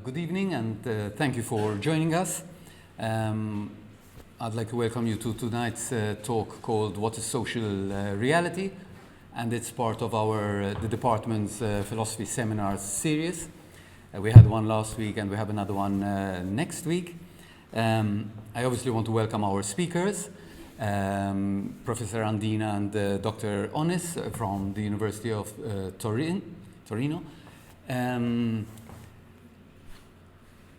Good evening, and thank you for joining us. I'd like to welcome you to tonight's talk called What is Social Reality? And it's part of the department's philosophy seminars series. We had one last week and we have another one next week. I obviously want to welcome our speakers, Professor Andina and Dr. Onnis from the University of Torino.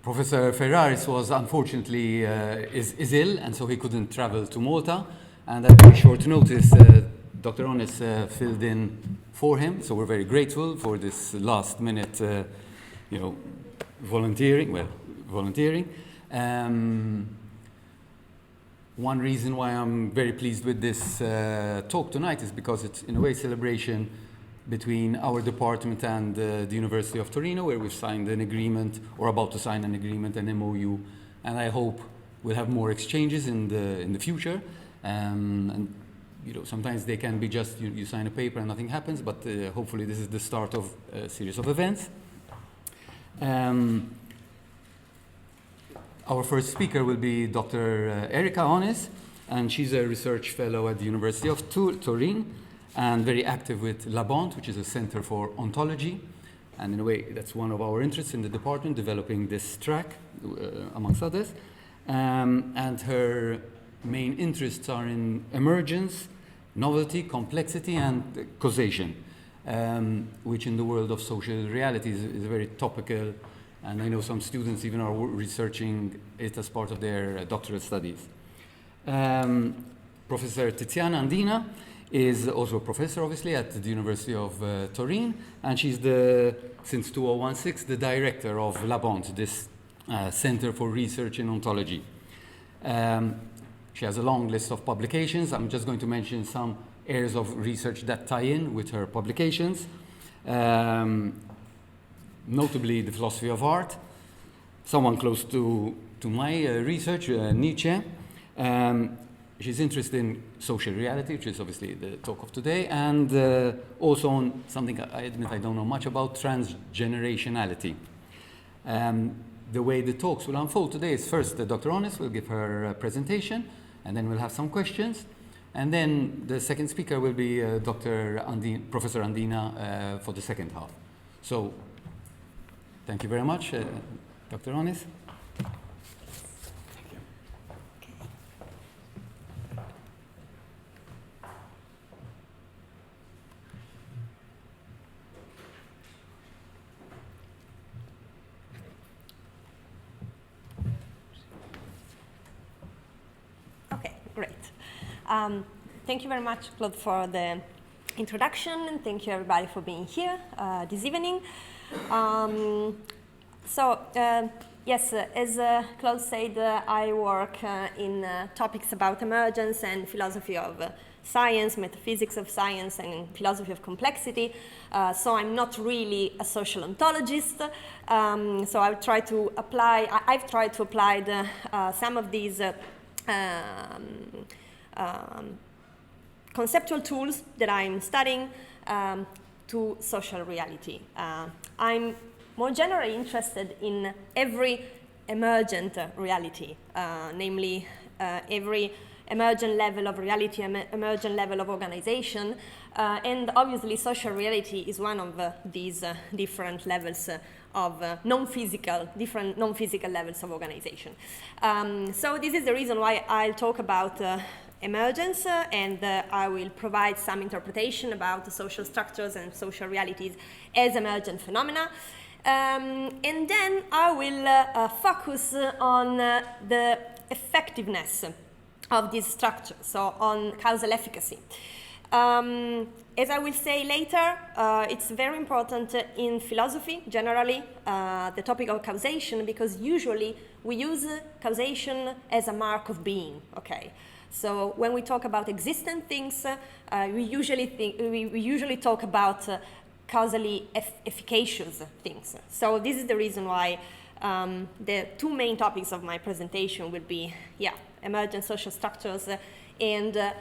Professor Ferraris was unfortunately is ill, and so he couldn't travel to Malta. And at very short notice, Dr. Onnis filled in for him. So we're very grateful for this last-minute, volunteering. One reason why I'm very pleased with this talk tonight is because it's in a way celebration between our department and the University of Torino, where we've signed an agreement, or about to sign an agreement, an MOU, and I hope we'll have more exchanges in the future. And sometimes they can be just you sign a paper and nothing happens, but hopefully this is the start of a series of events. Our first speaker will be Dr. Erika Onnis, and she's a research fellow at the University of Turin, and very active with Labont, which is a center for ontology. And in a way, that's one of our interests in the department, developing this track, amongst others. And her main interests are in emergence, novelty, complexity, and causation, which in the world of social realities is very topical. And I know some students even are researching it as part of their doctoral studies. Professor Tiziana Andina is also a professor, obviously, at the University of Turin, and she's since 2016, the director of Labont, this Center for Research in Ontology. She has a long list of publications. I'm just going to mention some areas of research that tie in with her publications. Notably, the philosophy of art, someone close to my research, Nietzsche. She's interested in social reality, which is obviously the talk of today, and also on something I admit I don't know much about, transgenerationality. The way the talks will unfold today is first Dr. Onnis will give her presentation, and then we'll have some questions. And then the second speaker will be Professor Andina for the second half. So thank you very much, Dr. Onnis. Thank you very much, Claude, for the introduction, and thank you everybody for being here this evening. Yes, as Claude said, I work in topics about emergence and philosophy of science, metaphysics of science, and philosophy of complexity. So I'm not really a social ontologist. So I've tried to apply some of these conceptual tools that I'm studying to social reality. I'm more generally interested in every emergent reality, namely every emergent level of reality, emergent level of organization, and obviously social reality is one of these different levels of different non-physical levels of organization. So this is the reason why I'll talk about emergence, and I will provide some interpretation about the social structures and social realities as emergent phenomena. And then I will focus on the effectiveness of these structures, so on causal efficacy. As I will say later, it's very important in philosophy, generally, the topic of causation, because usually we use causation as a mark of being, okay? So when we talk about existent things, we usually talk about causally efficacious things. So this is the reason why the two main topics of my presentation will be, emergent social structures and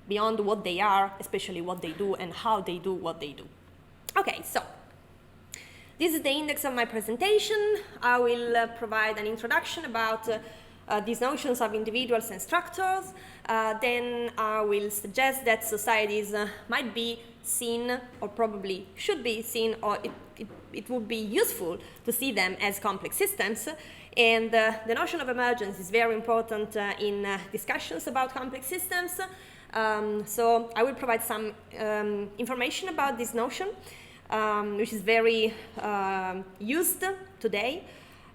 beyond what they are, especially what they do and how they do what they do. Okay, so This is the index of my presentation. I will provide an introduction about these notions of individuals and structures. Then I will suggest that societies might be seen, or probably should be seen, or it would be useful to see them as complex systems. And the notion of emergence is very important in discussions about complex systems. So I will provide some information about this notion, which is very used today.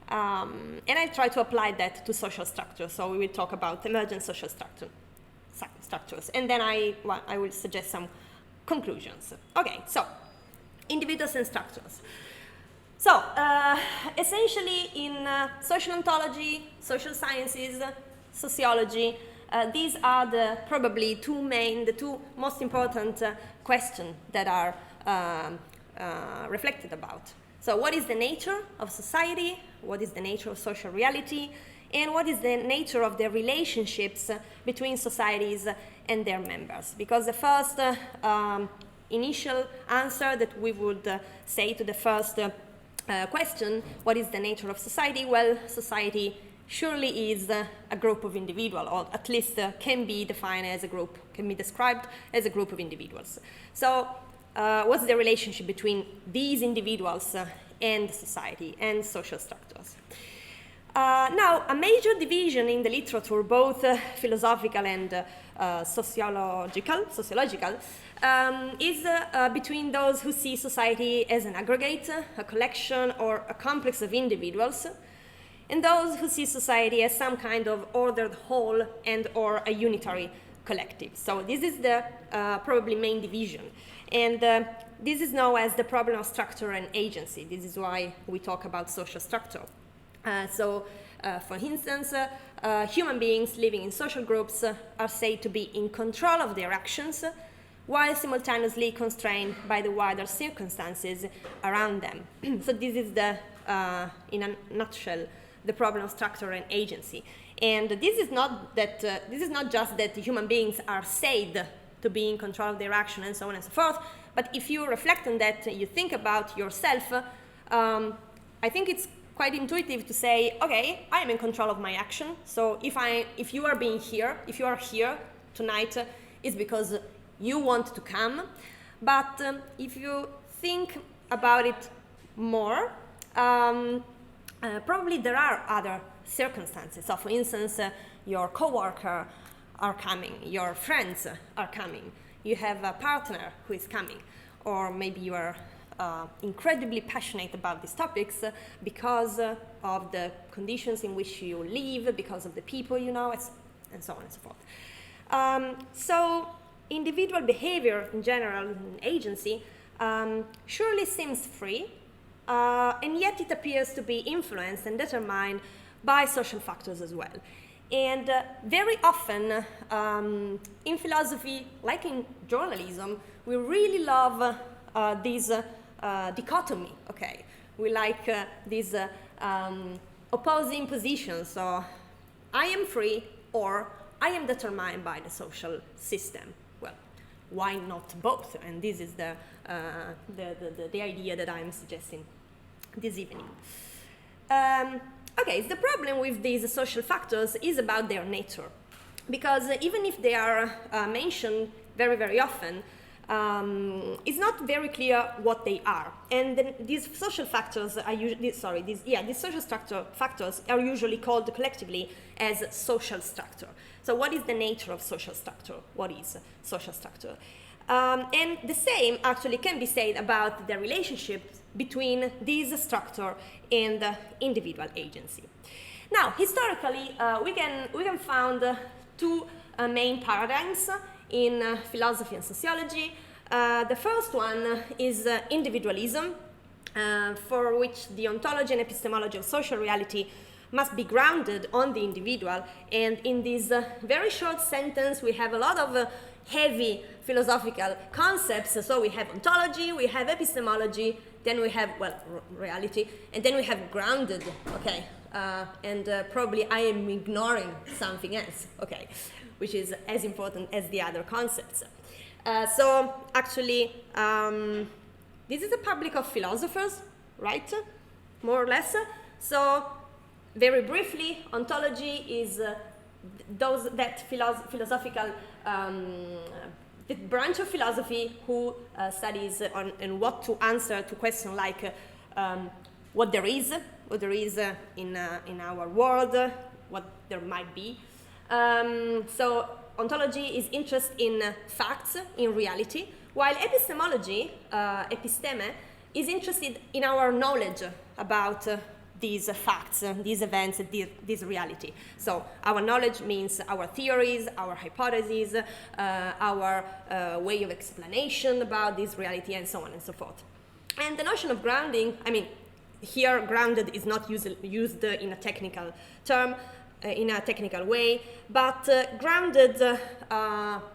And I try to apply that to social structures. So we will talk about emergent social structures. And then I will suggest some conclusions. Okay, so individuals and structures. So essentially in social ontology, social sciences, sociology, these are probably the two most important questions that are reflected about. So what is the nature of society? What is the nature of social reality? And what is the nature of the relationships between societies and their members? Because the first initial answer that we would say to the first question, what is the nature of society? Well, society surely is a group of individuals, or at least can be defined as a group, can be described as a group of individuals. So what's the relationship between these individuals and society and social structures? Now, a major division in the literature, both philosophical and sociological, is between those who see society as an aggregate, a collection, or a complex of individuals, and those who see society as some kind of ordered whole and or a unitary collective. So this is the probably main division. And this is known as the problem of structure and agency. This is why we talk about social structure. For instance, human beings living in social groups are said to be in control of their actions, while simultaneously constrained by the wider circumstances around them. So this is in a nutshell, the problem of structure and agency. And this is not just that human beings are said to be in control of their action and so on and so forth, but if you reflect on that, you think about yourself, I think it's quite intuitive to say, okay, I am in control of my action. So if you are here tonight, it's because you want to come. But if you think about it more, probably there are other circumstances. So for instance, your coworker are coming, your friends are coming, you have a partner who is coming, or maybe you are incredibly passionate about these topics because of the conditions in which you live, because of the people you know, and so on and so forth. So individual behavior in general, in agency, surely seems free, and yet it appears to be influenced and determined by social factors as well. And very often in philosophy, like in journalism, we really love this dichotomy, okay? We like these opposing positions. So I am free or I am determined by the social system. Well, why not both? And this is the idea that I'm suggesting this evening. Okay, the problem with these social factors is about their nature, because even if they are mentioned very, very often, it's not very clear what they are. And then these social factors are usually, these social structure factors are usually called collectively as social structure. So what is the nature of social structure? What is social structure? And the same actually can be said about the relationship between this structure and individual agency. Now, historically, we can find two main paradigms in philosophy and sociology. The first one is individualism, for which the ontology and epistemology of social reality must be grounded on the individual. And in this very short sentence, we have a lot of heavy philosophical concepts. So we have ontology, we have epistemology, then we have, well, reality, and then we have grounded, okay? And probably I am ignoring something else, okay, which is as important as the other concepts. So actually, this is a public of philosophers, right? More or less. So, very briefly, ontology is philosophical the branch of philosophy who studies and what to answer to questions like what there is in our world, what there might be. So ontology is interested in facts, in reality, while epistemology, episteme, is interested in our knowledge about these facts, these events, this reality. So our knowledge means our theories, our hypotheses, our way of explanation about this reality, and so on and so forth. And the notion of grounding, I mean, here grounded is not used in a technical term, in a technical way, but grounded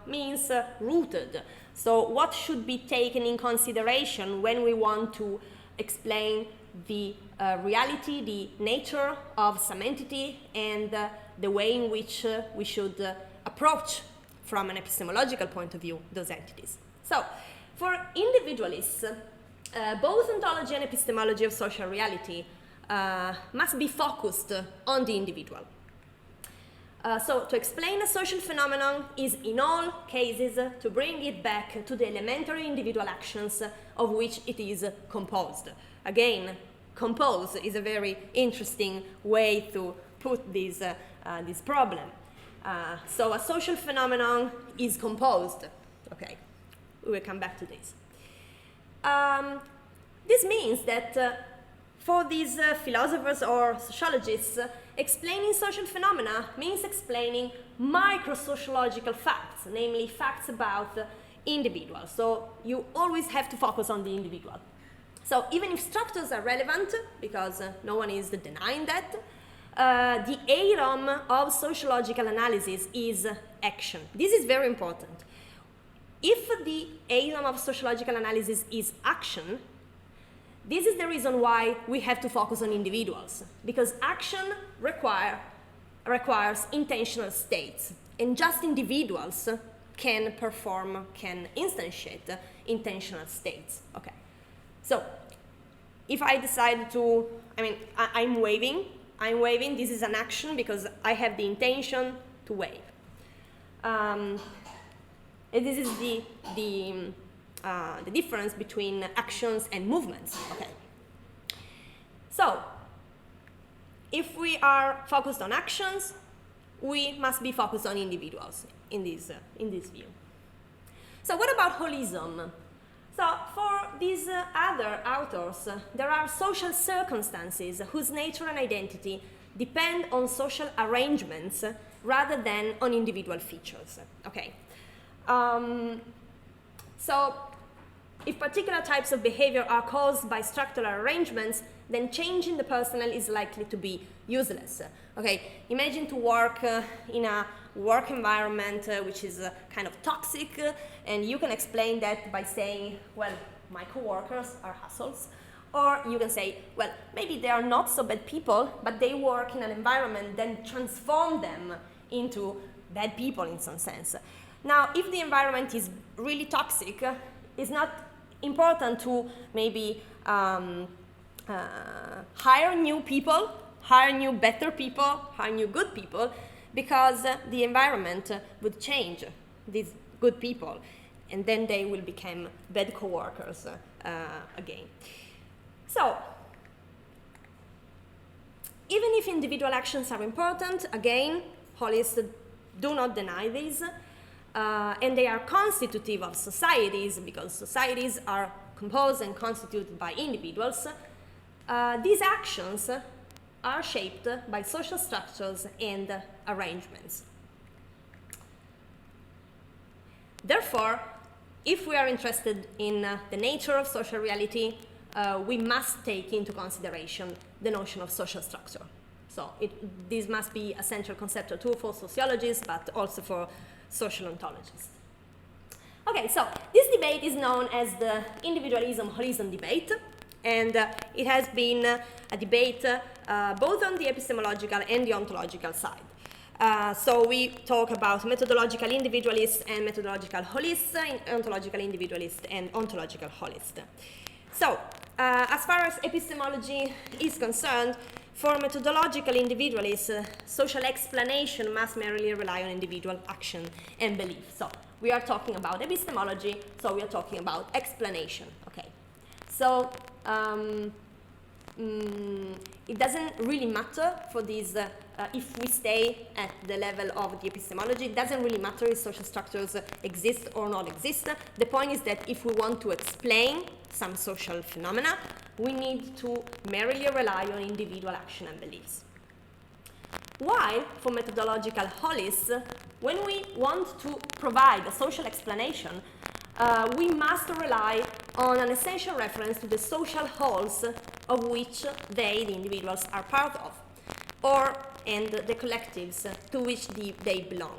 means rooted. So what should be taken in consideration when we want to explain the reality, the nature of some entity, and the way in which we should approach from an epistemological point of view those entities. So for individualists, both ontology and epistemology of social reality must be focused on the individual. So to explain a social phenomenon is in all cases to bring it back to the elementary individual actions of which it is composed. Again, compose is a very interesting way to put this problem. So a social phenomenon is composed. Okay, we will come back to this. This means that for these philosophers or sociologists, explaining social phenomena means explaining micro-sociological facts, namely facts about individuals. So you always have to focus on the individual. So even if structures are relevant, because no one is denying that, the aim of sociological analysis is action. This is very important. If the aim of sociological analysis is action, this is the reason why we have to focus on individuals, because action requires intentional states, and just individuals can instantiate intentional states. Okay. So, if I decide to, I'm waving, this is an action because I have the intention to wave. And this is the difference between actions and movements. Okay. So, if we are focused on actions, we must be focused on individuals in this view. So, what about holism? So, for these other authors, there are social circumstances whose nature and identity depend on social arrangements rather than on individual features. Okay. So, if particular types of behavior are caused by structural arrangements, then changing the personnel is likely to be useless. Okay, imagine to work in a work environment which is kind of toxic, and you can explain that by saying, well, my coworkers are assholes. Or you can say, well, maybe they are not so bad people, but they work in an environment that transforms them into bad people in some sense. Now, if the environment is really toxic, it's not important to maybe hire new people, hire new better people, hire new good people, because the environment would change these good people, and then they will become bad co-workers again. So, even if individual actions are important, again, holists do not deny this, and they are constitutive of societies, because societies are composed and constituted by individuals. These actions are shaped by social structures and arrangements. Therefore, if we are interested in the nature of social reality, we must take into consideration the notion of social structure. So this must be a central conceptual tool for sociologists, but also for social ontologists. Okay, so this debate is known as the individualism-holism debate, and it has been a debate both on the epistemological and the ontological side. So we talk about methodological individualists and methodological holists, ontological individualists and ontological holists. So As far as epistemology is concerned, for methodological individualists, social explanation must merely rely on individual action and belief. So we are talking about epistemology, so we are talking about explanation. Okay. So it doesn't really matter for these, if we stay at the level of the epistemology, it doesn't really matter if social structures exist or not exist. The point is that if we want to explain some social phenomena, we need to merely rely on individual action and beliefs. While for methodological holists, when we want to provide a social explanation, we must rely on an essential reference to the social wholes of which they, the individuals, are part of, and the collectives to which they belong.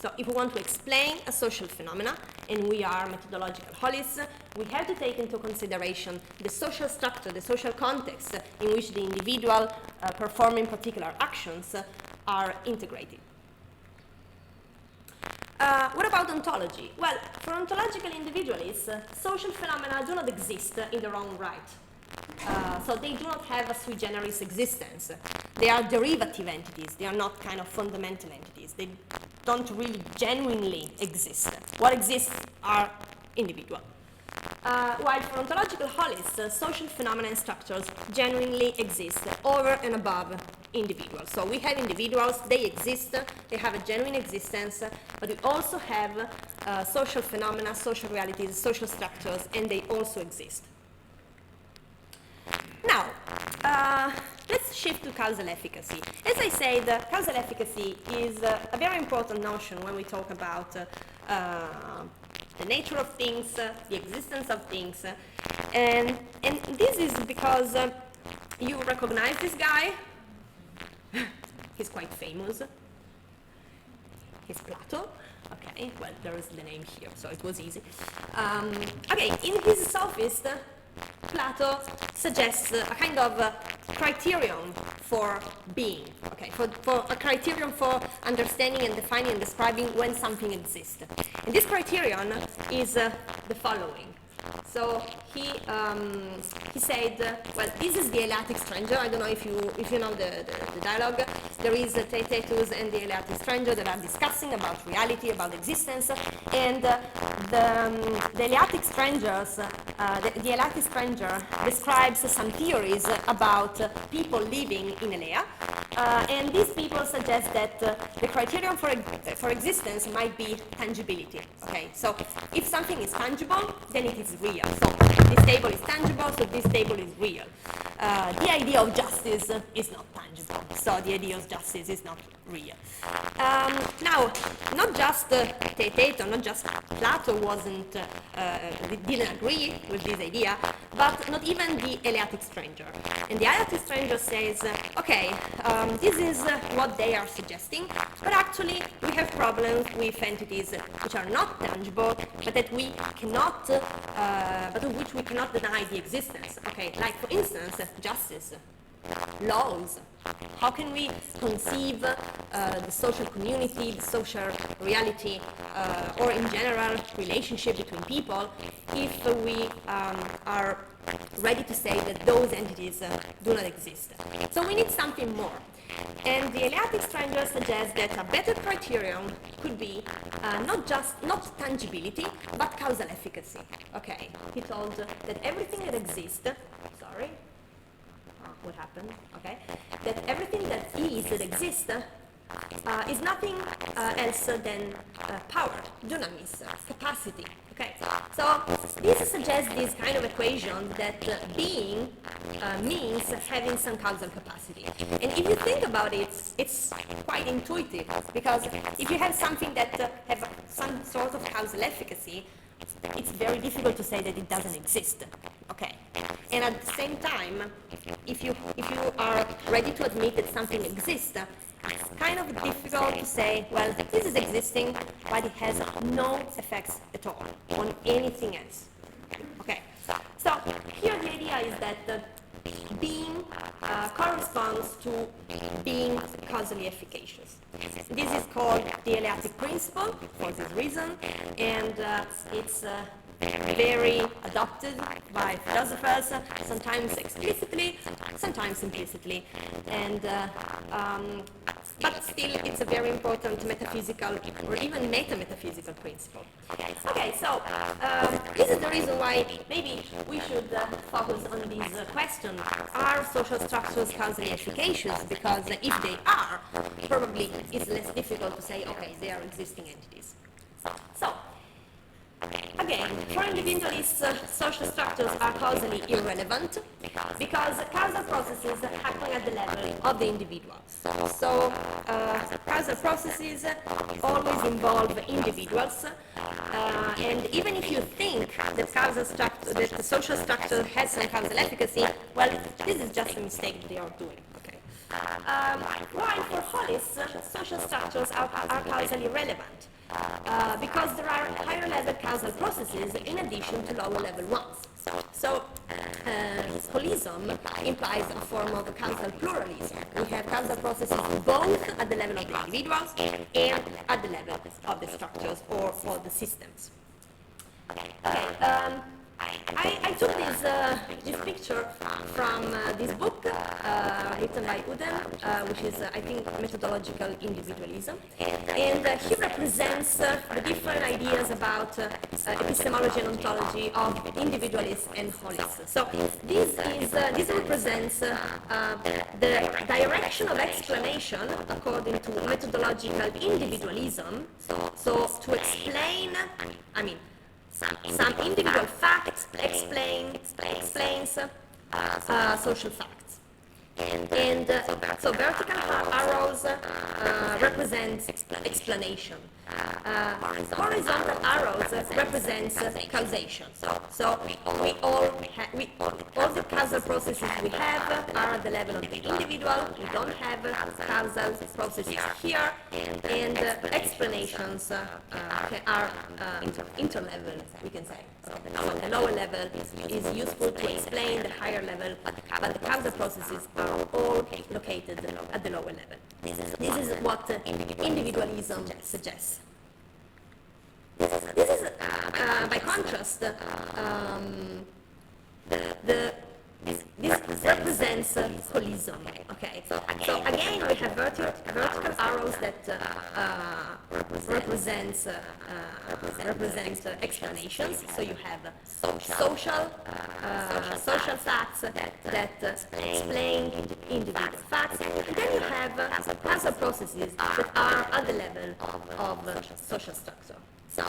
So if we want to explain a social phenomena, and we are methodological holists, we have to take into consideration the social structure, the social context in which the individual performing particular actions are integrated. What about ontology? Well, for ontological individualists, social phenomena do not exist in their own right. So they do not have a sui generis existence. They are derivative entities. They are not kind of fundamental entities. They don't really genuinely exist. What exists are individual. While for ontological holists, social phenomena and structures genuinely exist over and above individuals. So we have individuals, they exist, they have a genuine existence, but we also have social phenomena, social realities, social structures, and they also exist. Now, let's shift to causal efficacy. As I said, causal efficacy is a very important notion when we talk about the nature of things, the existence of things, and this is because you recognize this guy. He's quite famous. He's Plato. Okay, well, there is the name here, so it was easy. Okay, in his Sophist, Plato suggests a kind of criterion for being, okay, for a criterion for understanding and defining and describing when something exists. And this criterion is the following. So he said, well, this is the Eleatic stranger. I don't know if you know the dialogue. There is Theaetetus and the Eleatic stranger that are discussing about reality, about existence, and the Eleatic strangers, the Eleatic stranger describes some theories about people living in Elea, and these people suggest that the criterion for existence might be tangibility. Okay, so if something is tangible, then it is real. So this table is tangible, so this table is real. The idea of justice is not tangible, so the idea of justice is not real. Now, not just Theaetetus, not just Plato didn't agree with this idea, but not even the Eleatic stranger. And the Eleatic stranger says, okay, this is what they are suggesting, but actually we have problems with entities which are not tangible, but that we cannot, but of which we cannot deny the existence. Okay, like for instance, justice, laws. How can we conceive the social community, the social reality, or in general relationship between people if we are ready to say that those entities do not exist? So we need something more. And the Eleatic stranger suggests that a better criterion could be not tangibility, but causal efficacy. Okay, he told that everything that exists, sorry, what happened? Okay, that everything that exists is nothing else than power, dunamis, capacity. Okay, so this suggests this kind of equation that being means having some causal capacity. And if you think about it, it's quite intuitive, because if you have something that has some sort of causal efficacy, it's very difficult to say that it doesn't exist. Okay, and at the same time, if you are ready to admit that something exists, it's kind of difficult to say, well, this is existing, but it has no effects at all on anything else. Okay, so here the idea is that being corresponds to being causally efficacious. This is called the Eleatic principle for this reason, and it's a very adopted by philosophers, sometimes explicitly, sometimes implicitly, and but still it's a very important metaphysical or even meta-metaphysical principle. Okay, so this is the reason why maybe we should focus on this question: are social structures causally efficacious? Because if they are, probably it's less difficult to say, okay, they are existing entities. So, again, for individualists, social structures are causally irrelevant because causal processes happen at the level of the individual. So, causal processes always involve individuals, and even if you think that that the social structure has some causal efficacy, well, this is just a mistake that they are doing. Okay. While for Onnis, social structures are causally relevant. Because there are higher level causal processes in addition to lower level ones. So, holism implies a form of causal pluralism. We have causal processes both at the level of the individuals and at the level of the structures or the systems. Okay, I took this picture from this book written by Uden, which is, I think, methodological individualism. And he represents the different ideas about epistemology and ontology of individualists and holists. So this represents the direction of explanation according to methodological individualism. So to explain, some individual facts explains social facts. And so vertical arrows represent explanation. Horizontal arrows represents causation. So all the causal processes we have are at the level of the individual. We don't have causal processes here, and explanations are interlevel, we can say. So the lower level is useful to explain the higher level, but the causal processes are all located at the lower level. This is what individualism suggests. This is by contrast, this represents holism. Okay, so again we have vertical arrows that represent explanations. So you have social facts that explain individual facts, and then you have causal processes that are at the level of social structure. So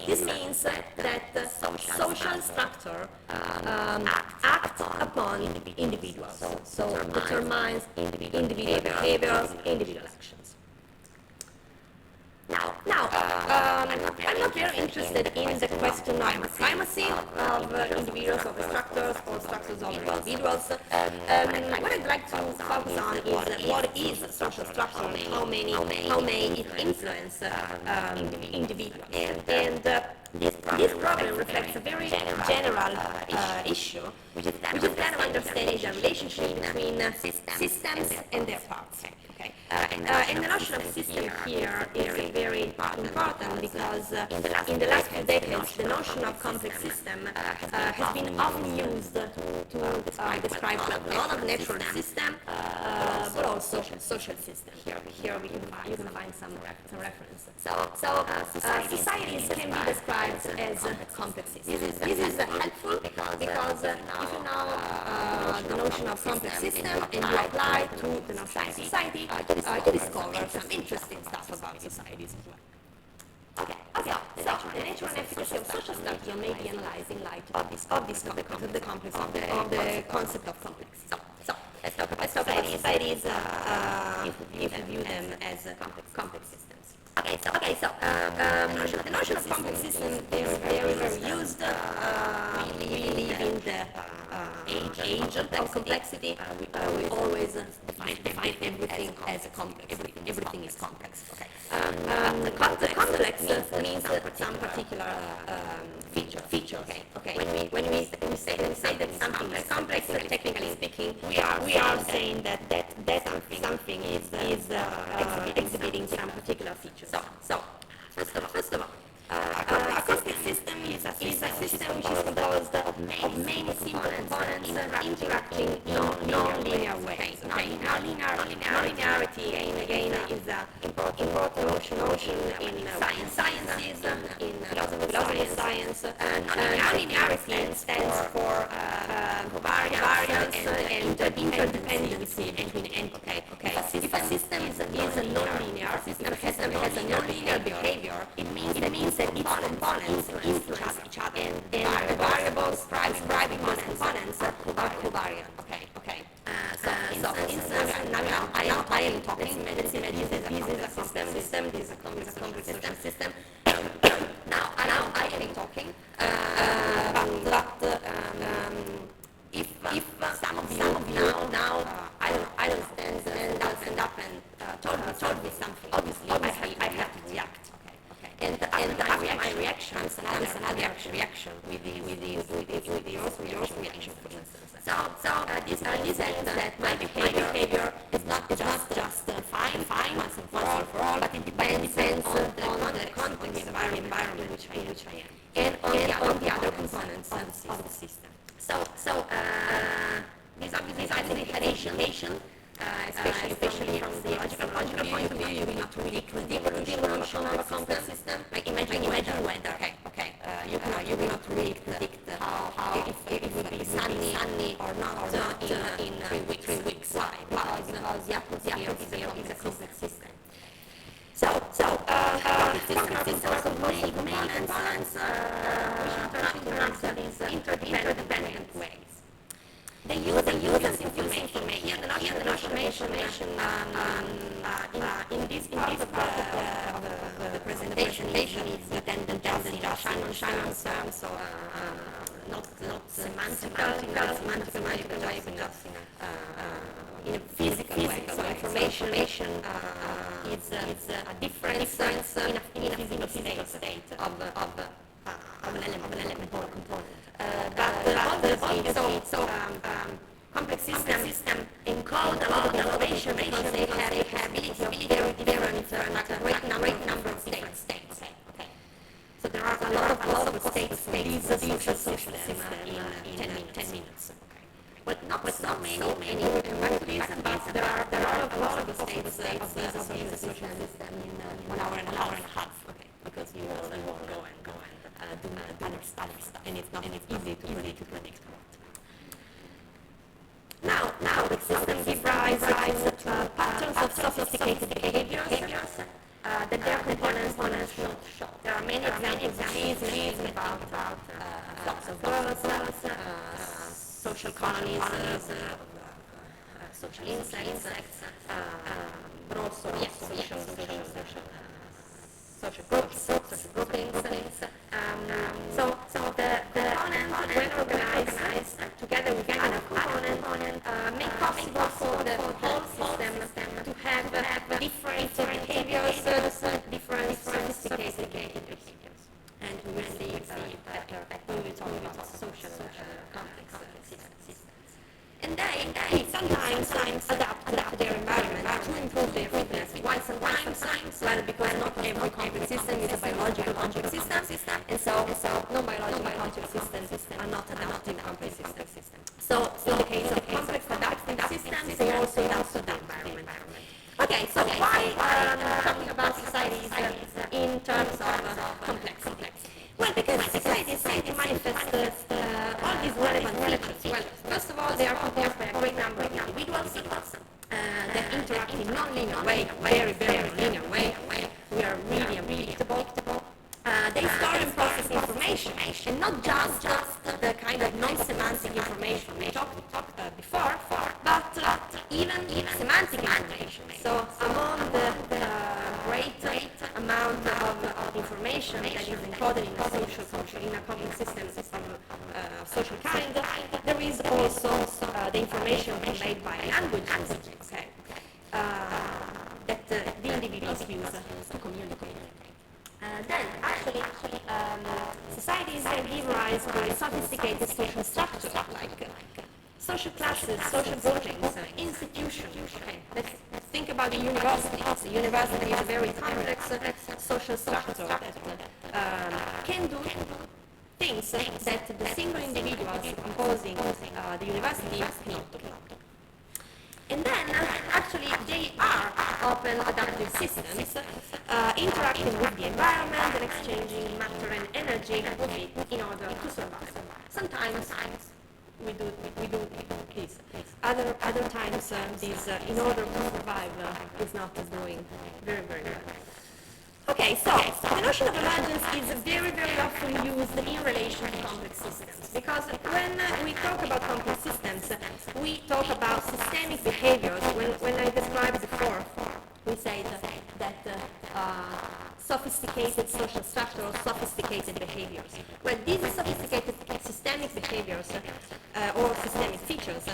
this means that the social structure acts upon individuals, so determines individual behaviors, individual actions. Now, I'm not very interested in the question of primacy of individuals over structures or structures over individuals. What I'd like to focus on is what is social structure and how may it influence individuals. And this problem reflects a very general issue, which is that of understanding the relationship between systems and their parts. Okay. And the notion of system here is very important because in the last few decades the notion of complex system has been often used to describe a lot of natural system, but also social system. Here you can find some reference. So societies can be described as complex systems. This is helpful because if you know the notion of complex system and you apply to the notion of society, you discover some interesting stuff about societies as well. Okay, so the nature and efficacy of social structure may be analyzed in light of the concept of complex. So let's talk about societies if you view them as complex systems. Okay, so the notion of complex system is very used. We live in the age of complexity. We always define everything as complex. Everything is complex. Okay. The complex means some particular feature. Okay. When we say that something is complex, technically speaking, we are saying that something is exhibiting some particular feature. So first of all, a complex system is a system which is composed interacting in non-linear ways. Non-linearity again is an important notion in sciences, in philosophy and science. Non-linearity stands for covariance and interdependency between entities. If a system is non-linear, system has a non-linear behavior, it means that its components influence each other, and variables describing those components are covariant. So for instance, now I am talking, this is a system, this is a complex system. Now I am talking, but if some of you now I don't stand up and told me something, obviously I have to react. And my reaction is another reaction with your reaction, for instance. So this means that my behavior is not just fine once and for all, but it depends on the context, environment which I am, and on the other components of the system. So these obviously has an implication, especially from the logical point of view. You will not predict the evolution of a complex system. Like imagine weather. You will not predict how if it will be sunny or not in 3 weeks. Why? Because the atmosphere is a complex system. So complex systems are composed of many components which interacting in interdependent ways. They use this information here, the information in this part of the presentation is dependent on shine, so not semantical way, but just in a physical way. So information is a difference in a physical state of an element or component. Complex system encode a lot of information because they have the ability of very different great number of states. So there are a lot of states for these social system in 10 minutes. But not so many, but there are a lot of states of this social system in 1 hour and a half. Because you will go and do other stuff, and it's easy to predict. Now the system gives rise to patterns of sophisticated behaviors that their components not show. There are many examples about flocks of birds, social colonies, social insects, but also social groups, social groupings. So the components, when organized together with other components, make possible for the whole system to have different behaviors, different sophisticated behaviors. And we will see better when we talk about social complex systems. And they sometimes adapt their environment to improve their fitness. Once and well, because not every complex system is a biological complex system, and so non-biological systems are not adaptive complex systems. So in the case of complex adaptive systems, they also adapt to the environment. Okay, so why talking about societies in terms of complex? Well, because societies manifest all these relevant features. Well, first of all, they are composed by a great number of individuals that interact in non-linear way, very linear way. We are really unpredictable. They store and process information, and not just the kind of non-semantic information we talked before, but even semantic information. So among the great amount of information that is encoded in a complex system of social kind, there is also the information conveyed by languages, that the individuals use to communicate. Then, actually, societies give rise to sophisticated social structure, like social classes, social groupings, institutions. Let's think about the university. The university is a very complex social structure that can do things that the single individuals composing the university cannot do. And then, actually, they are open adaptive systems, interacting with the environment and exchanging matter and energy in order to survive. Sometimes we do this. Other times, this in order to survive is not doing very well. Okay, so the notion of emergence is very often used in relation to complex systems, because when we talk about complex systems, we talk about systemic behaviors. When I described before, we said that sophisticated social structure or sophisticated behaviors. Well, these sophisticated systemic behaviors or systemic features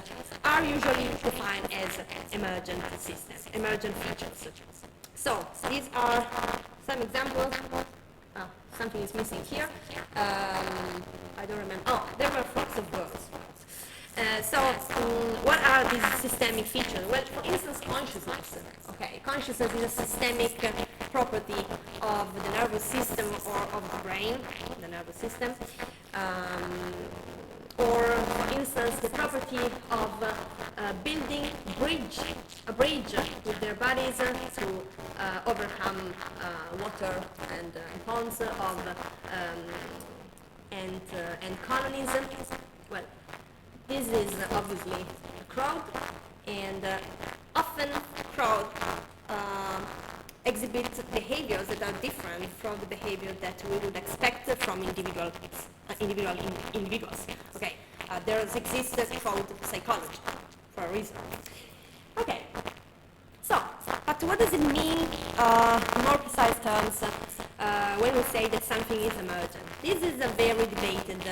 are usually defined as emergent systems, emergent features. So these are some examples. Oh, something is missing here. I don't remember. Oh, there were flocks of birds. What are these systemic features? Well, for instance, consciousness. Okay, consciousness is a systemic property of the nervous system or of the brain, the nervous system. Or, for instance, the property of building a bridge with their bodies to overcome water and ponds and colonies. Well, this is obviously a crowd, and often crowd exhibit behaviors that are different from the behavior that we would expect from individuals. Okay, there exists crowd psychology for a reason. Okay, so, but what does it mean in more precise terms when we say that something is emergent? This is a very debated,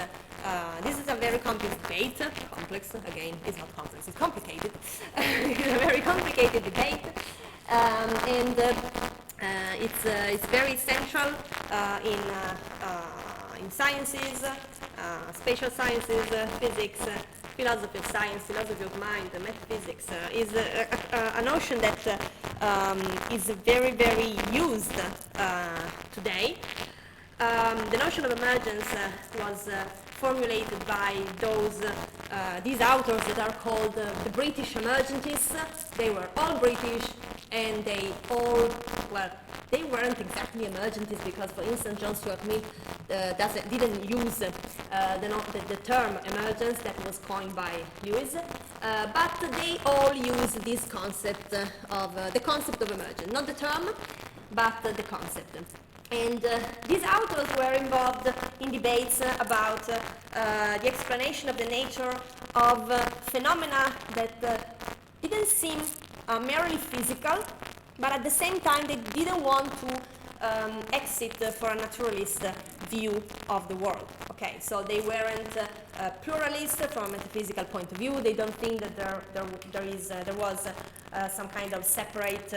this is a very complex debate. Complex, again, it's not complex, it's complicated. It's a very complicated debate. It's very central in sciences, spatial sciences, physics, philosophy of science, philosophy of mind, metaphysics is a notion that is very used today. The notion of emergence was formulated by these authors that are called the British Emergentists. They were all British, and they all, well, they weren't exactly emergentists because, for instance, John Stuart Mill didn't use the term emergence that was coined by Lewis, but they all use this concept of the concept of emergence, not the term, but the concept. And these authors were involved in debates about the explanation of the nature of phenomena that didn't seem merely physical, but at the same time they didn't want to exit for a naturalist view of the world. Okay, so they weren't pluralist from a metaphysical point of view. They don't think that there was some kind of separate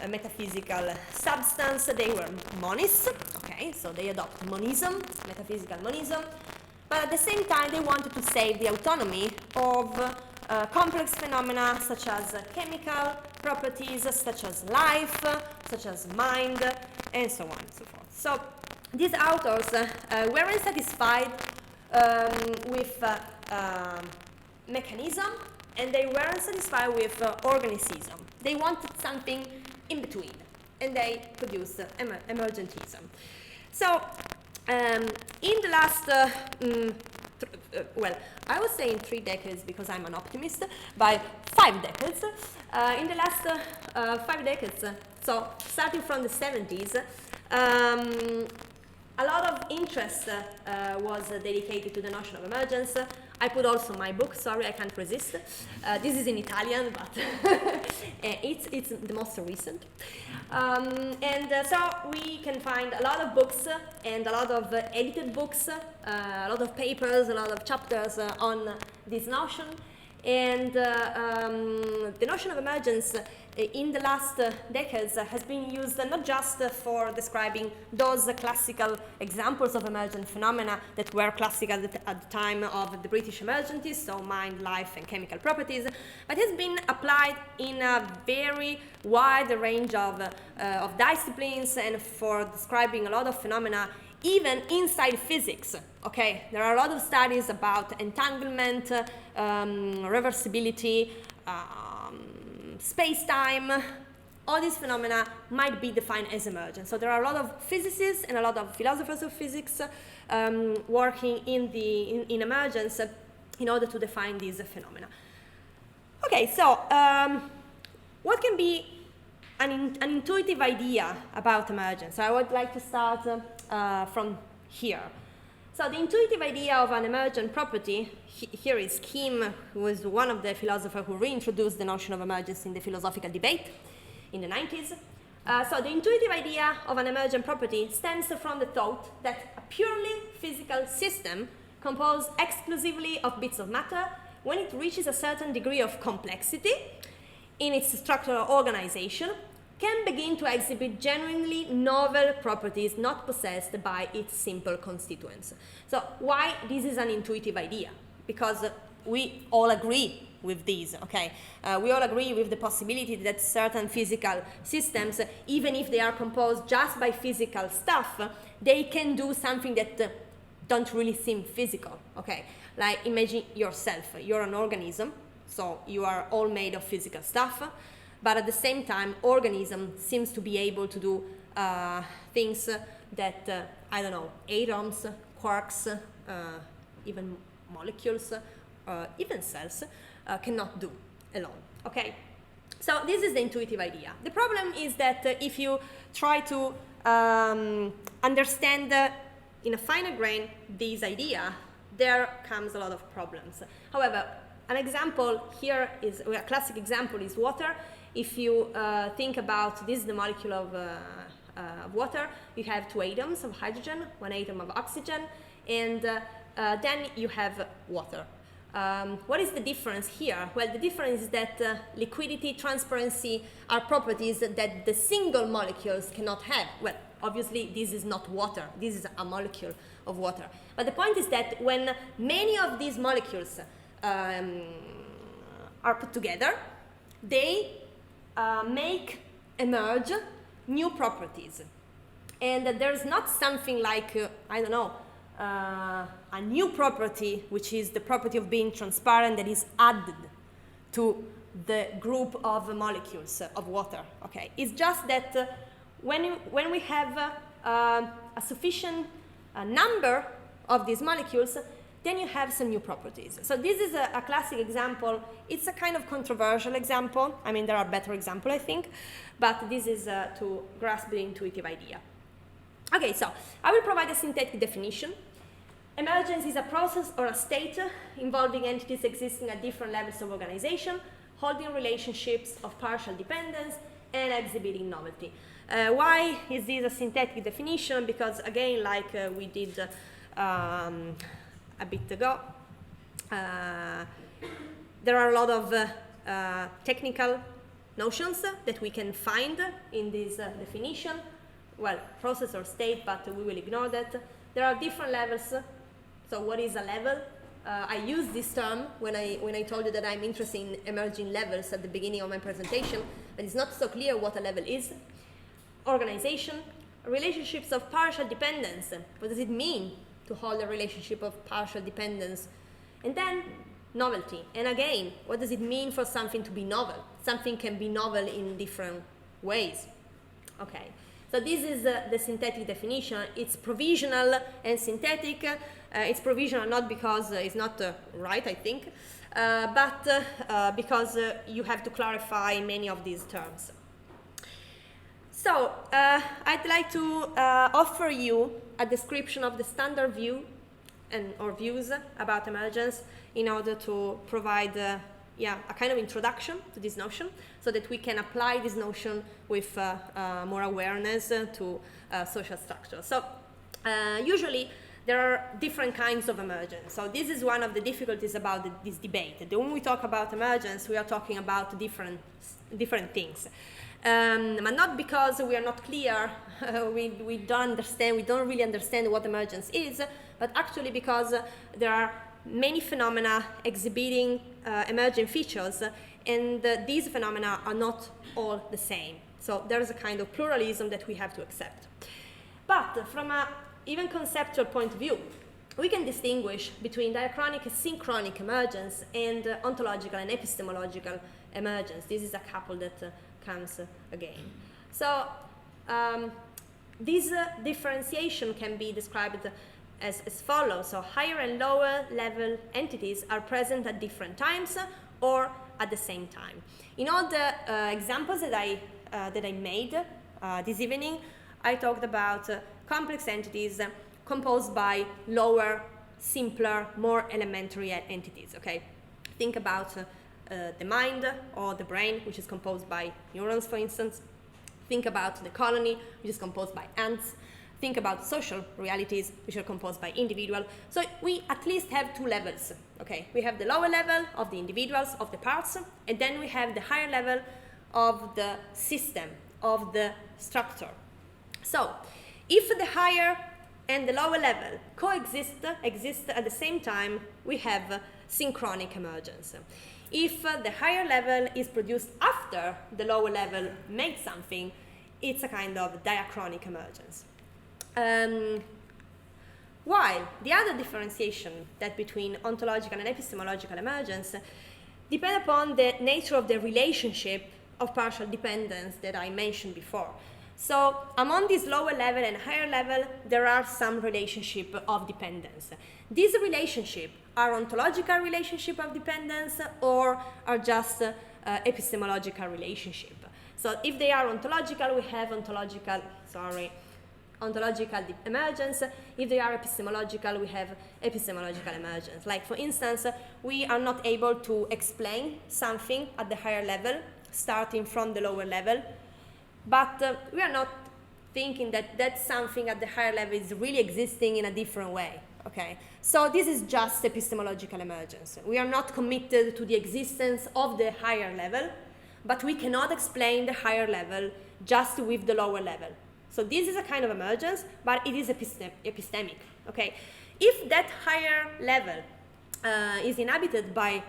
metaphysical substance. They were monists. Okay, so they adopt monism, metaphysical monism, but at the same time they wanted to save the autonomy of complex phenomena such as chemical properties, such as life, such as mind, and so on and so forth. So these authors weren't satisfied with mechanism, and they weren't satisfied with organicism. They wanted something in between, and they produced emergentism. So in the last well, I would say in 3 decades because I'm an optimist, by 5 decades. In the last 5 decades, so starting from the 70s, a lot of interest was dedicated to the notion of emergence. I put also my book, sorry, I can't resist. This is in Italian, but it's the most recent. So we can find a lot of books and a lot of edited books, a lot of papers, a lot of chapters on this notion. And the notion of emergence in the last decades has been used not just for describing those classical examples of emergent phenomena that were classical at the time of the British Emergentists, so mind, life, and chemical properties, but has been applied in a very wide range of disciplines and for describing a lot of phenomena even inside physics. Okay, there are a lot of studies about entanglement, reversibility, space-time. All these phenomena might be defined as emergent. So there are a lot of physicists and a lot of philosophers of physics working in emergence in order to define these phenomena. Okay, so what can be an intuitive idea about emergence? So I would like to start from here. So the intuitive idea of an emergent property, here is Kim, who was one of the philosophers who reintroduced the notion of emergence in the philosophical debate in the 90s. So the intuitive idea of an emergent property stems from the thought that a purely physical system composed exclusively of bits of matter, when it reaches a certain degree of complexity in its structural organization, can begin to exhibit genuinely novel properties not possessed by its simple constituents. So why this is an intuitive idea? Because we all agree with these, okay? We all agree with the possibility that certain physical systems, even if they are composed just by physical stuff, they can do something that don't really seem physical, okay? Like imagine yourself, you're an organism, so you are all made of physical stuff, but at the same time, organism seems to be able to do things that, I don't know, atoms, quarks, even molecules, even cells cannot do alone, okay? So this is the intuitive idea. The problem is that if you try to understand in a finer grain this idea, there comes a lot of problems. However, an example here is, a classic example is water. If you think about this, the molecule of water, you have two atoms of hydrogen, one atom of oxygen, and then you have water. What is the difference here? Well, the difference is that liquidity, transparency are properties that the single molecules cannot have. Well, obviously, this is not water. This is a molecule of water. But the point is that when many of these molecules are put together, they emerge new properties. And there's not something like, I don't know, a new property, which is the property of being transparent, that is added to the group of molecules of water. Okay, it's just that when we have a sufficient number of these molecules, then you have some new properties. So this is a classic example. It's a kind of controversial example. I mean, there are better examples, I think, but this is to grasp the intuitive idea. Okay, so I will provide a synthetic definition. Emergence is a process or a state involving entities existing at different levels of organization, holding relationships of partial dependence, and exhibiting novelty. Why is this a synthetic definition? Because again, like we did a bit ago, there are a lot of technical notions that we can find in this definition. Well, process or state, but we will ignore that. There are different levels. So what is a level? I used this term when I told you that I'm interested in emerging levels at the beginning of my presentation, but it's not so clear what a level is. Organization, relationships of partial dependence. What does it mean to hold a relationship of partial dependence? And then novelty. And again, what does it mean for something to be novel? Something can be novel in different ways. Okay. So this is the synthetic definition. It's provisional and synthetic. It's provisional not because it's not right, I think, but because you have to clarify many of these terms. So I'd like to offer you a description of the standard view or views about emergence in order to provide a kind of introduction to this notion, so that we can apply this notion with more awareness to social structure. So usually there are different kinds of emergence. So this is one of the difficulties about this debate. When we talk about emergence, we are talking about different things. But not because we are not clear, we don't really understand what emergence is, but actually because there are many phenomena exhibiting emergent features, and these phenomena are not all the same. So there is a kind of pluralism that we have to accept. But from a even conceptual point of view, we can distinguish between diachronic and synchronic emergence and ontological and epistemological emergence. This is a couple that comes again. So this differentiation can be described as follows. So higher and lower level entities are present at different times or at the same time. In all the examples that I made this evening, I talked about complex entities composed by lower, simpler, more elementary entities, okay? Think about the mind or the brain, which is composed by neurons, for instance. Think about the colony, which is composed by ants. Think about social realities, which are composed by individuals. So we at least have two levels, okay? We have the lower level of the individuals, of the parts, and then we have the higher level of the system, of the structure. So if the higher and the lower level exist at the same time, we have synchronic emergence. If the higher level is produced after the lower level makes something, it's a kind of diachronic emergence. While the other differentiation that between ontological and epistemological emergence depend upon the nature of the relationship of partial dependence that I mentioned before. So among this lower level and higher level, there are some relationship of dependence. These relationships are ontological relationship of dependence or are just epistemological relationship. So if they are ontological, we have ontological emergence. If they are epistemological, we have epistemological emergence. Like for instance, we are not able to explain something at the higher level, starting from the lower level, but we are not thinking that that something at the higher level is really existing in a different way, okay? So this is just epistemological emergence. We are not committed to the existence of the higher level, but we cannot explain the higher level just with the lower level. So this is a kind of emergence, but it is epistemic, okay? If that higher level is inhabited by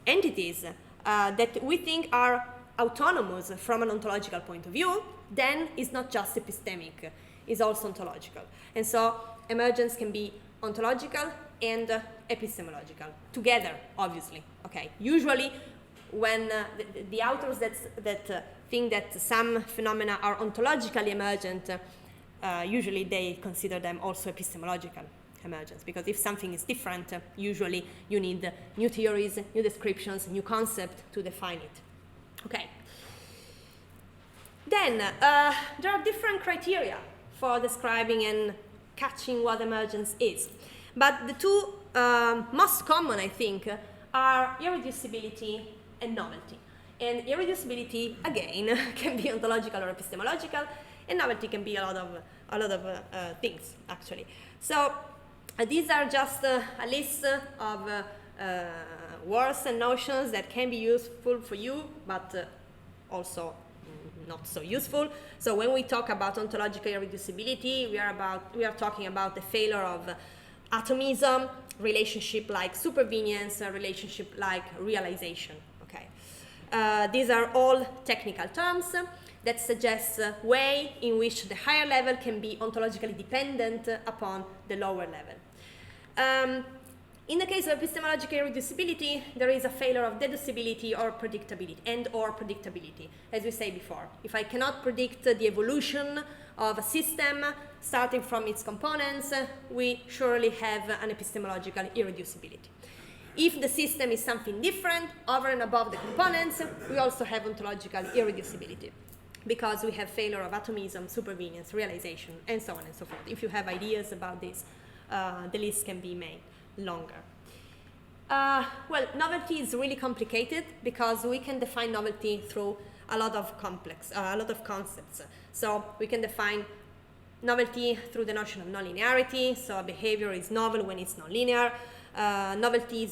entities that we think are autonomous from an ontological point of view, then it's not just epistemic, it's also ontological. And so emergence can be ontological and epistemological, together, obviously, okay? Usually, when the authors that think that some phenomena are ontologically emergent, usually they consider them also epistemological emergence, because if something is different, usually you need new theories, new descriptions, new concepts to define it. Okay. Then, there are different criteria for describing and catching what emergence is. But the two most common, I think, are irreducibility and novelty. And irreducibility, again, can be ontological or epistemological, and novelty can be a lot of things, actually. So these are just a list of words and notions that can be useful for you, but also not so useful. So when we talk about ontological irreducibility, we are talking about the failure of atomism, relationship like supervenience, relationship like realization. Okay, these are all technical terms that suggest a way in which the higher level can be ontologically dependent upon the lower level. In the case of epistemological irreducibility, there is a failure of deducibility or predictability, and/or predictability, as we said before. If I cannot predict the evolution of a system starting from its components, we surely have an epistemological irreducibility. If the system is something different, over and above the components, we also have ontological irreducibility, because we have failure of atomism, supervenience, realization, and so on and so forth. If you have ideas about this, the list can be made longer. Well, novelty is really complicated because we can define novelty through a lot of concepts. So we can define novelty through the notion of nonlinearity. So a behavior is novel when it's nonlinear. Novelty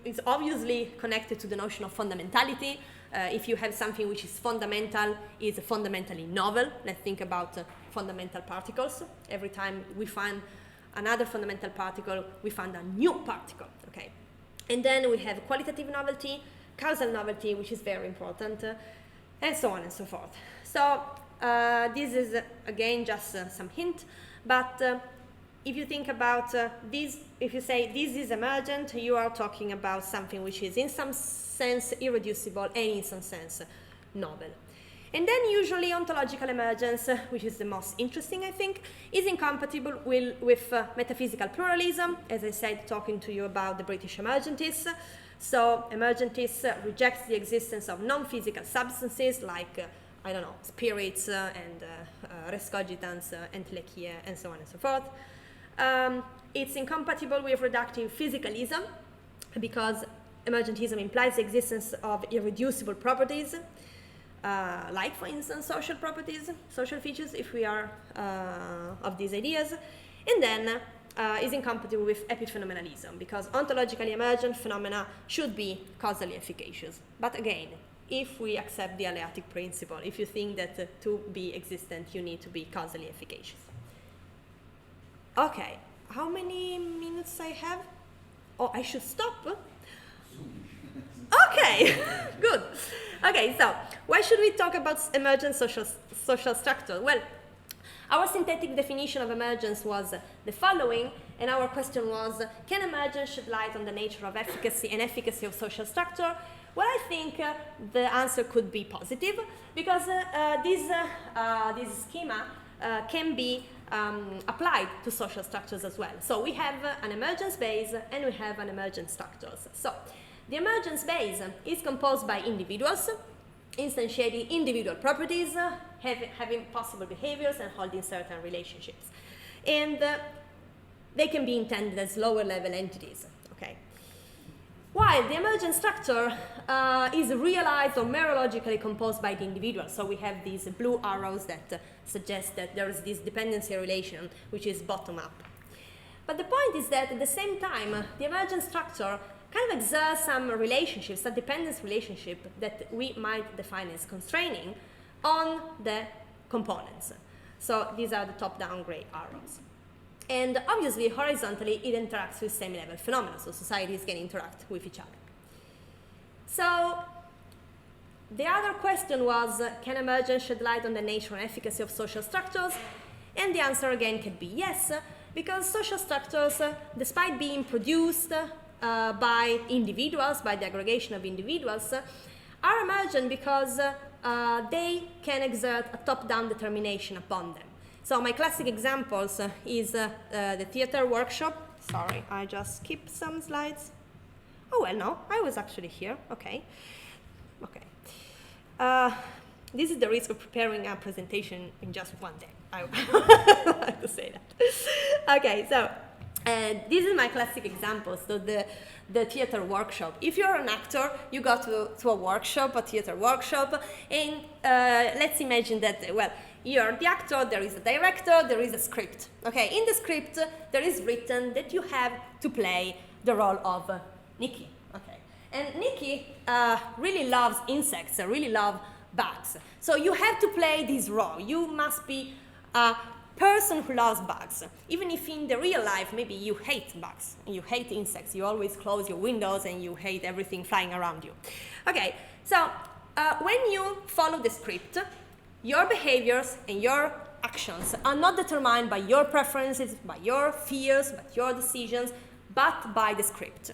is obviously connected to the notion of fundamentality. If you have something which is fundamental, it's fundamentally novel. Let's think about fundamental particles. Every time we find another fundamental particle, we find a new particle, okay? And then we have qualitative novelty, causal novelty, which is very important, and so on and so forth. So this is, again, just some hint, but if you think about this, if you say this is emergent, you are talking about something which is in some sense irreducible and in some sense novel. And then usually ontological emergence, which is the most interesting, I think, is incompatible with metaphysical pluralism, as I said, talking to you about the British emergentists. So emergentists rejects the existence of non-physical substances like, I don't know, spirits and res cogitans, entelechia, and so on and so forth. It's incompatible with reductive physicalism because emergentism implies the existence of irreducible properties, like, for instance, social properties, social features, if we are of these ideas, and then is incompatible with epiphenomenalism, because ontologically emergent phenomena should be causally efficacious. But again, if we accept the aleatic principle, if you think that to be existent, you need to be causally efficacious. Okay, how many minutes I have? Oh, I should stop? Okay, good. Okay, so why should we talk about emergent social structure? Well, our synthetic definition of emergence was the following, and our question was, can emergence shed light on the nature of efficacy and efficacy of social structure? Well, I think the answer could be positive, because this schema can be applied to social structures as well. So we have an emergence base and we have an emergent structures. So the emergence base is composed by individuals, instantiating individual properties, having possible behaviors and holding certain relationships. And they can be intended as lower level entities, okay? While the emergent structure is realized or merologically composed by the individual. So we have these blue arrows that suggest that there is this dependency relation which is bottom up. But the point is that at the same time, the emergent structure kind of exerts some relationships, a dependence relationship that we might define as constraining on the components. So these are the top-down gray arrows. And obviously, horizontally, it interacts with semi-level phenomena, so societies can interact with each other. So the other question was, can emergence shed light on the nature and efficacy of social structures? And the answer again can be yes, because social structures, despite being produced by individuals, by the aggregation of individuals, are emergent because they can exert a top-down determination upon them. So my classic examples is the theater workshop. Sorry, I just skipped some slides. Oh, well, no, I was actually here. Okay. This is the risk of preparing a presentation in just one day. I like to say that. Okay, so this is my classic example. So the theater workshop. If you're an actor, you go to a workshop, a theater workshop, and let's imagine that, well, you're the actor, there is a director, there is a script. Okay, in the script, there is written that you have to play the role of Nikki. Okay, and Nikki really loves insects, really loves bugs. So you have to play this role. You must be a person who loves bugs. Even if in the real life, maybe you hate bugs, and you hate insects, you always close your windows and you hate everything flying around you. Okay, so when you follow the script, your behaviors and your actions are not determined by your preferences, by your fears, by your decisions, but by the script.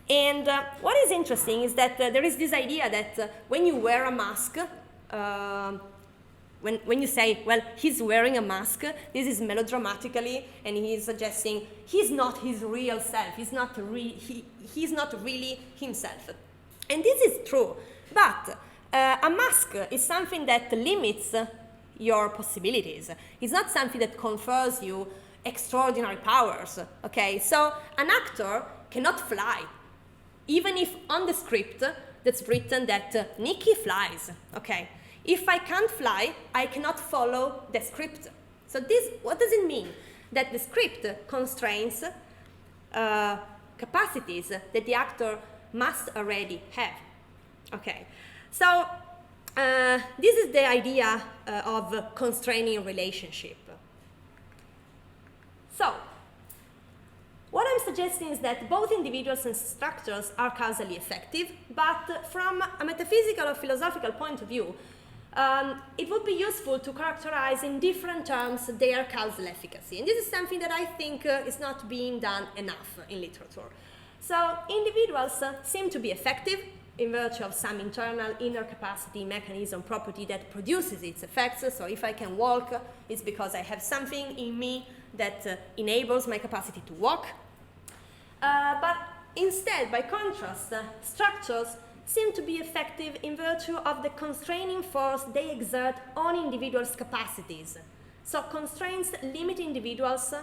And what is interesting is that there is this idea that when you wear a mask, when you say, well, he's wearing a mask, this is melodramatically, and he's suggesting he's not his real self, he's not really himself. And this is true, but a mask is something that limits your possibilities. It's not something that confers you extraordinary powers, okay? So an actor cannot fly, even if on the script that's written that Nikki flies, okay? If I can't fly, I cannot follow the script. So this, what does it mean? That the script constrains capacities that the actor must already have, okay? So this is the idea of constraining relationship. So what I'm suggesting is that both individuals and structures are causally effective, but from a metaphysical or philosophical point of view, it would be useful to characterize in different terms their causal efficacy. And this is something that I think is not being done enough in literature. So individuals seem to be effective in virtue of some internal inner capacity mechanism property that produces its effects. So if I can walk, it's because I have something in me that enables my capacity to walk. But instead, by contrast, structures seem to be effective in virtue of the constraining force they exert on individuals' capacities. So constraints limit individuals,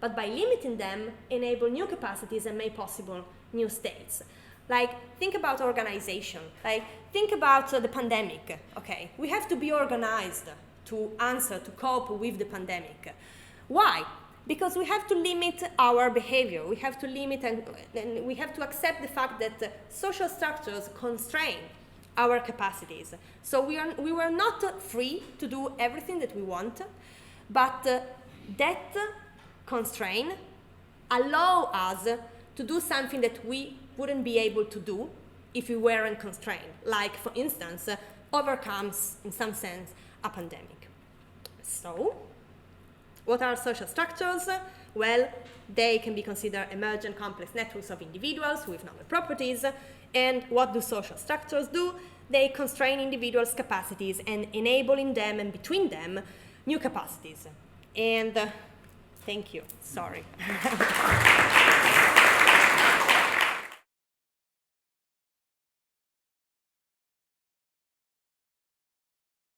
but by limiting them, enable new capacities and make possible new states. Like, think about organization. Like, think about the pandemic. Okay, we have to be organized to answer, to cope with the pandemic. Why? Because we have to limit our behavior. We have to limit and we have to accept the fact that social structures constrain our capacities. So we were not free to do everything that we want, but that constraint allow us to do something that we wouldn't be able to do if we weren't constrained. Like, for instance, overcomes, in some sense, a pandemic. So, what are social structures? Well, they can be considered emergent complex networks of individuals with novel properties. And what do social structures do? They constrain individuals' capacities and enabling them and between them new capacities. And thank you. Sorry.